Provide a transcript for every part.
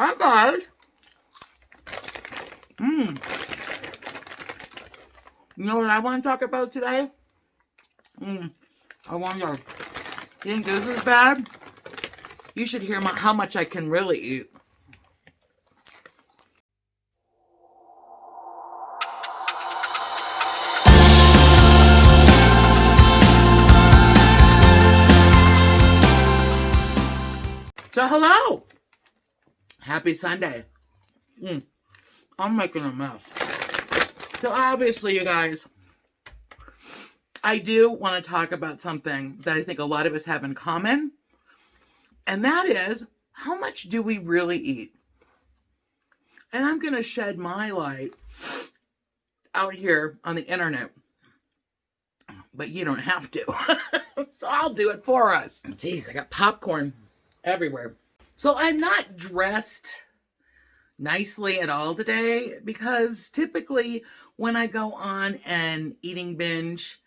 Hi guys. You know what I want to talk about today? I wonder, you think this is bad? You should hear how much I can really eat. So hello. Happy Sunday. I'm making a mess. So obviously, you guys, I do want to talk about something that I think a lot of us have in common. And that is, how much do we really eat? And I'm going to shed my light out here on the internet. But you don't have to. So I'll do it for us. Jeez, I got popcorn everywhere. So I'm not dressed nicely at all today because typically when I go on an eating binge,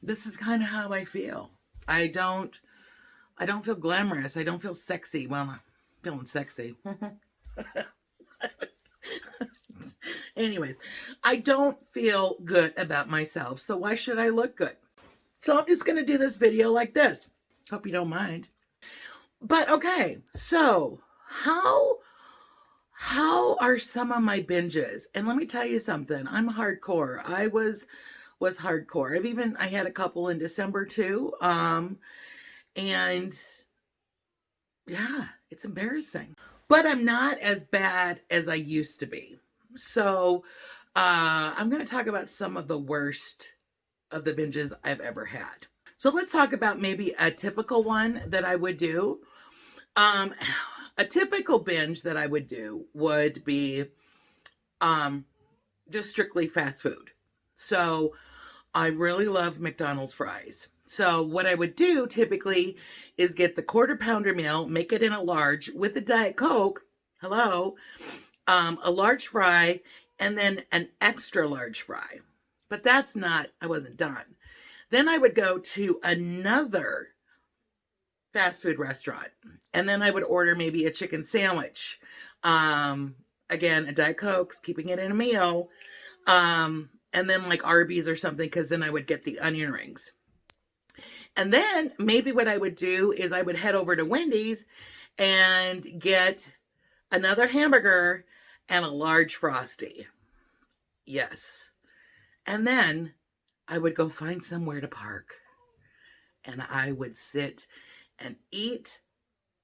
this is kind of how I feel. I don't feel glamorous. I don't feel sexy. Well, I'm feeling sexy. Anyways, I don't feel good about myself. So why should I look good? So I'm just going to do this video like this. Hope you don't mind. But okay, so how are some of my binges? And let me tell you something. I'm hardcore. I was hardcore. I had a couple in December too. And yeah, it's embarrassing. But I'm not as bad as I used to be. So I'm going to talk about some of the worst of the binges I've ever had. So let's talk about maybe a typical one that I would do. A typical binge that I would do would be just strictly fast food. So I really love McDonald's fries. So what I would do typically is get the quarter-pounder meal, make it in a large with a Diet Coke, hello, a large fry, and then an extra large fry. But I wasn't done. Then I would go to another fast food restaurant, and then I would order maybe a chicken sandwich. Again, a Diet Coke, keeping it in a meal. And then like Arby's or something, because then I would get the onion rings. And then maybe what I would do is I would head over to Wendy's and get another hamburger and a large Frosty. Yes. And then I would go find somewhere to park. And I would sit and eat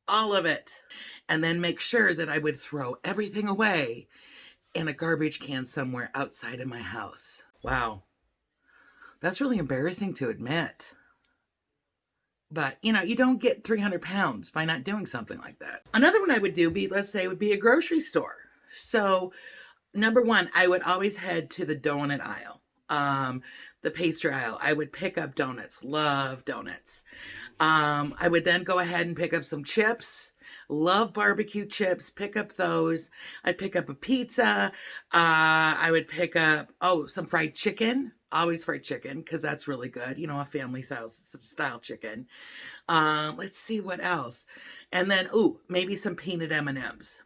all of it. And then make sure that I would throw everything away in a garbage can somewhere outside of my house. Wow. That's really embarrassing to admit. But, you don't get 300 pounds by not doing something like that. Another one I would do would be a grocery store. So, number one, I would always head to the donut aisle, the pastry aisle. I would pick up donuts. Love donuts. I would then go ahead and pick up some chips. Love barbecue chips. Pick up those. I'd pick up a pizza. I would pick up, some fried chicken. Always fried chicken, because that's really good. A family style chicken. Let's see what else. And then, maybe some peanut M&Ms.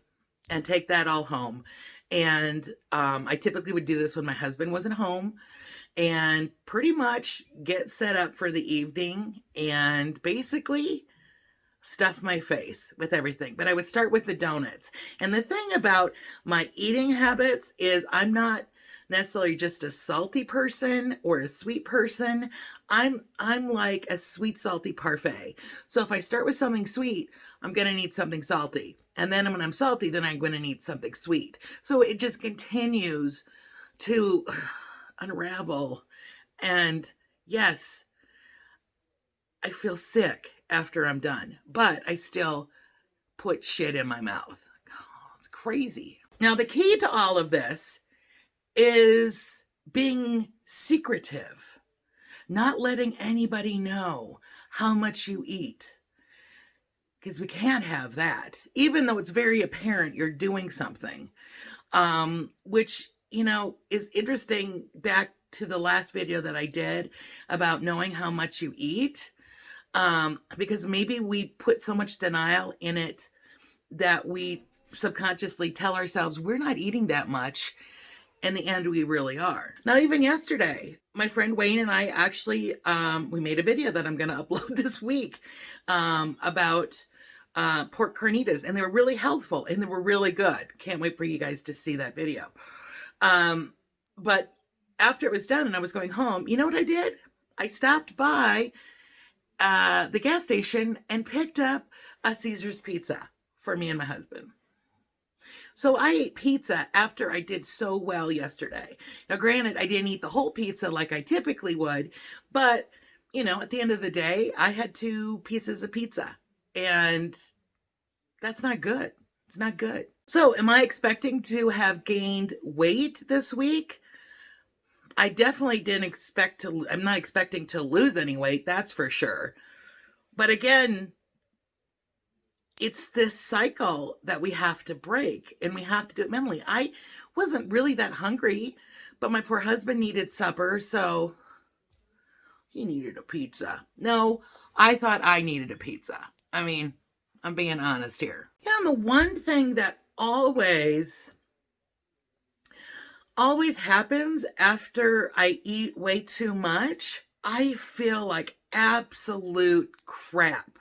And take that all home. And I typically would do this when my husband wasn't home. And pretty much get set up for the evening. And basically stuff my face with everything. But I would start with the donuts. And the thing about my eating habits is I'm not necessarily just a salty person or a sweet person. I'm like a sweet salty parfait. So if I start with something sweet, I'm going to need something salty. And then when I'm salty, then I'm going to need something sweet. So it just continues to unravel. And yes, I feel sick after I'm done, but I still put shit in my mouth. Oh, it's crazy. Now, the key to all of this is being secretive, not letting anybody know how much you eat, because we can't have that, even though it's very apparent you're doing something, which, is interesting. Back to the last video that I did about knowing how much you eat, because maybe we put so much denial in it that we subconsciously tell ourselves we're not eating that much. In the end, we really are. Now, even yesterday, my friend Wayne and I actually, we made a video that I'm going to upload this week about pork carnitas, and they were really healthful and they were really good. Can't wait for you guys to see that video. But after it was done and I was going home, you know what I did? I stopped by the gas station and picked up a Caesar's pizza for me and my husband. So I ate pizza after I did so well yesterday. Now, granted, I didn't eat the whole pizza like I typically would, but, you know, at the end of the day, I had 2 pieces of pizza, and that's not good. It's not good. So am I expecting to have gained weight this week? I definitely didn't expect to, I'm not expecting to lose any weight, that's for sure. But again, it's this cycle that we have to break, and we have to do it mentally. I wasn't really that hungry, but my poor husband needed supper, so he needed a pizza. No, I thought I needed a pizza. I mean, I'm being honest here. You know, the one thing that always happens after I eat way too much, I feel like absolute crap.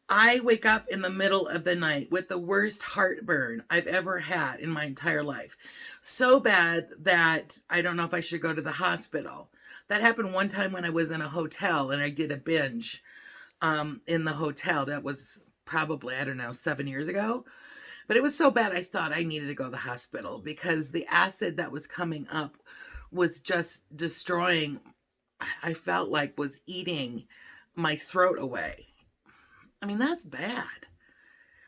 I wake up in the middle of the night with the worst heartburn I've ever had in my entire life. So bad that I don't know if I should go to the hospital. That happened one time when I was in a hotel and I did a binge in the hotel. That was probably, I don't know, 7 years ago. But it was so bad I thought I needed to go to the hospital because the acid that was coming up was just destroying, I felt like was eating my throat away. I mean, that's bad.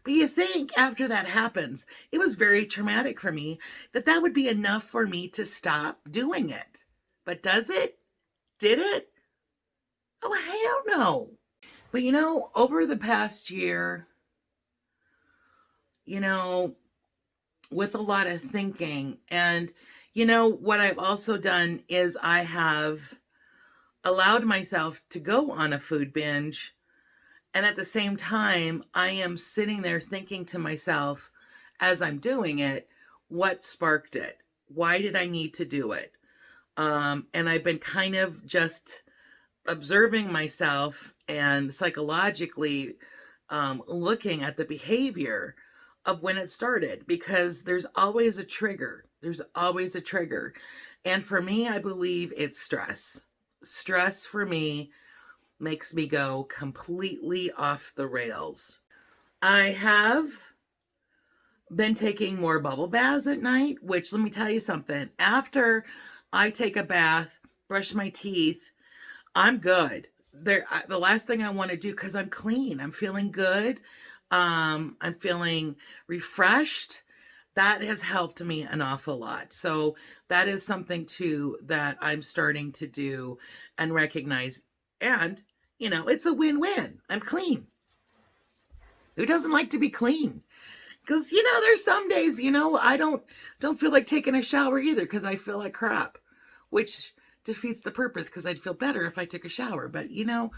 But you think after that happens, it was very traumatic for me, that would be enough for me to stop doing it. But does it? Did it? Oh, hell no. But you know, over the past year, you know, with a lot of thinking, and you know, what I've also done is I have allowed myself to go on a food binge. And at the same time, I am sitting there thinking to myself, as I'm doing it, what sparked it? Why did I need to do it? And I've been kind of just observing myself and psychologically looking at the behavior of when it started, because there's always a trigger. There's always a trigger. And for me, I believe it's stress. Stress for me makes me go completely off the rails. I have been taking more bubble baths at night, which, let me tell you something, after I take a bath, brush my teeth, I'm good. The last thing I want to do, because I'm clean, I'm feeling good, I'm feeling refreshed. That has helped me an awful lot. So that is something too that I'm starting to do and recognize. And, you know, it's a win-win. I'm clean. Who doesn't like to be clean? Because, you know, there's some days, you know, I don't feel like taking a shower either because I feel like crap, which defeats the purpose because I'd feel better if I took a shower. But, you know,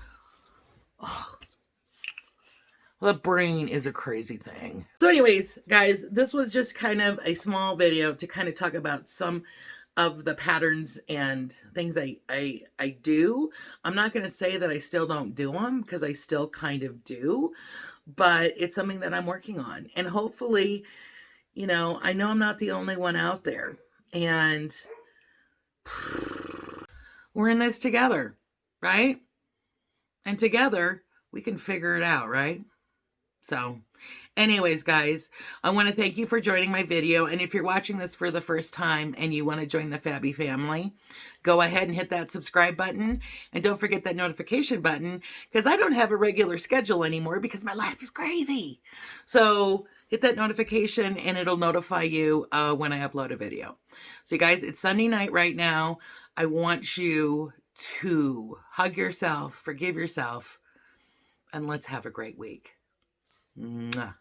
the brain is a crazy thing. So anyways, guys, this was just kind of a small video to kind of talk about some of the patterns and things I do. I'm not going to say that I still don't do them, because I still kind of do, but it's something that I'm working on. And hopefully, you know I'm not the only one out there. And we're in this together, right? And together we can figure it out, right? So anyways, guys, I want to thank you for joining my video. And if you're watching this for the first time and you want to join the Fabby family, go ahead and hit that subscribe button. And don't forget that notification button, because I don't have a regular schedule anymore because my life is crazy. So hit that notification and it'll notify you when I upload a video. So you guys, it's Sunday night right now. I want you to hug yourself, forgive yourself, and let's have a great week. Mwah.